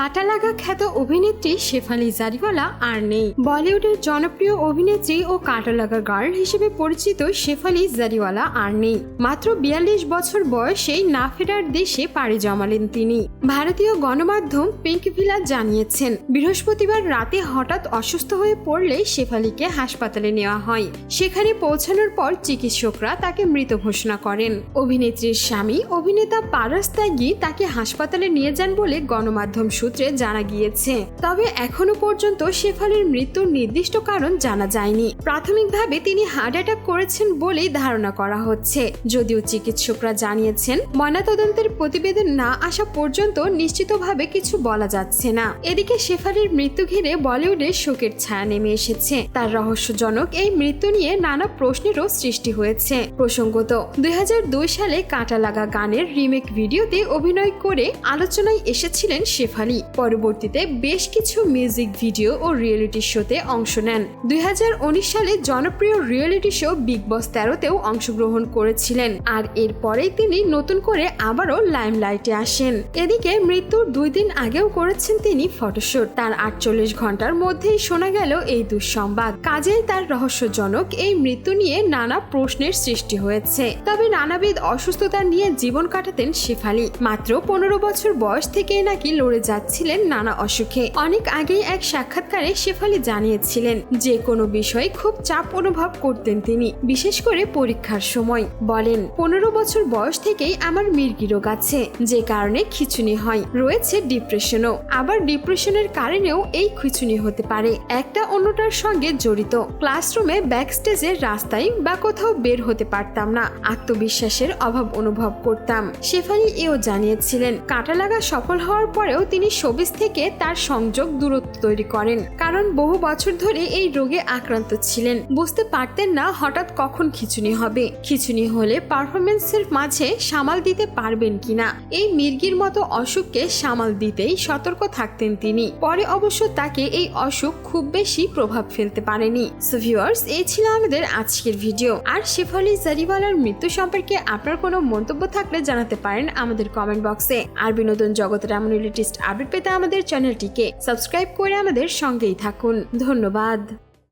কাটা লাগা খ্যাত অভিনেত্রী শেফালি জারিওয়ালা আর নেই। বলিউডের জনপ্রিয় অভিনেত্রী ও কাটা লাগা গার্ল হিসেবে পরিচিত শেফালি জারিওয়ালা আর নেই। মাত্র 42 বছর বয়সেই না ফেরার দেশে পাড়ি জমালেন তিনি। ভারতীয় গণমাধ্যম পিঙ্কভিলা জানিয়েছেন, বৃহস্পতিবার রাতে হঠাৎ অসুস্থ হয়ে পড়লে শেফালিকে হাসপাতালে নেওয়া হয়। সেখানে পৌঁছানোর পর চিকিৎসকরা তাকে মৃত ঘোষণা করেন। অভিনেত্রীর স্বামী অভিনেতা পারাস ত্যাগী তাকে হাসপাতালে নিয়ে যান বলে গণমাধ্যম সূত্রে জানা গিয়েছে। তবে এখনো পর্যন্ত শেফালির মৃত্যুর নির্দিষ্ট কারণ জানা যায়নি। প্রাথমিকভাবে তিনি হার্ট অ্যাটাক করেছেন বলেই ধারণা করা হচ্ছে, যদিও চিকিৎসকরা জানিয়েছেন ময়নাতদন্তের প্রতিবেদন না আসা পর্যন্ত নিশ্চিতভাবে কিছু বলা যাচ্ছে না। এদিকে শেফালির মৃত্যু ঘিরে বলিউডে শোকের ছায়া নেমে এসেছে। তার রহস্যজনক এই মৃত্যু নিয়ে নানা প্রশ্নেরও সৃষ্টি হয়েছে। প্রসঙ্গত 2002 সালে কাটা লাগা গানের রিমেক ভিডিওতে অভিনয় করে আলোচনায় এসেছিলেন শেফালি। পরবর্তীতে বেশ কিছু মিউজিক ভিডিও ও রিয়েলিটি শোতে অংশ নেন। 2019 সালে জনপ্রিয় রিয়েলিটি শো বিগ বস 13তেও অংশগ্রহণ করেছিলেন। আর এরপরেই তিনি নতুন করে আবারও লাইমলাইটে আসেন। এদিকে মৃত্যুর 2 দিন আগেও করেছেন তিনি ফটোশুট। তার 48 ঘন্টার মধ্যেই শোনা গেল এই দুঃসংবাদ। কাজেই তার রহস্যজনক এই মৃত্যু নিয়ে নানা প্রশ্নের সৃষ্টি হয়েছে। তবে নানাবিধ অসুস্থতা নিয়ে জীবন কাটাতেন শেফালি। মাত্র 15 বছর বয়স থেকেই নাকি লড়ে যাচ্ছিলেন নানা অসুখে। অনেক আগেই এক সাক্ষাৎকারে শেফালি জানিয়েছিলেন, যে কোনো বিষয়ে খুব চাপ অনুভব করতেন তিনি, বিশেষ করে পরীক্ষার সময়। বলেন, 15 বছর বয়স থেকেই আমার মির্গি রোগ আছে, যে কারণে খিঁচুনি হয়। রয়েছে ডিপ্রেশনও। আবার ডিপ্রেশনের কারণেও এই খিঁচুনি হতে পারে, একটা অন্যটার সঙ্গে জড়িত। ক্লাসরুমে, ব্যাকস্টেজের রাস্তায় বা কোথাও বের হতে পারতাম না, আত্মবিশ্বাসের অভাব অনুভব করতাম। শেফালি এও জানিয়েছিলেন, কাটা লাগা সফল হওয়ার পরেও তিনি শোবিজ থেকে তার সংযোগ দূরত্ব তৈরি করেন, কারণ বহু বছর ধরে এই রোগে আক্রান্ত ছিলেন। বুঝতে পারতেন না হঠাৎ কখন খিঁচুনি হবে, খিঁচুনি হলে পারফরমেন্সের মাঝে সামাল দিতে পারবেন কিনা। এই মির্গির মতো অসুখকে সামাল দিতেই সতর্ক থাকতেন তিনি। পরে অবশ্য তাকে এই অসুখ খুব বেশি প্রভাব ফেলতে পারেনি। সো ভিউয়ার্স, এই ছিল আমাদের আজকের ভিডিও। আর শেফালি জারিওয়ালার মৃত্যু সম্পর্কে আপনার কোনো মন্তব্য থাকলে জানাতে পারেন আমাদের কমেন্ট বক্সে। আর বিনোদন জগতের এমন লেটেস্ট আপডেট পেতে আমাদের চ্যানেলটিকে সাবস্ক্রাইব করে আমাদের সঙ্গেই থাকুন। ধন্যবাদ।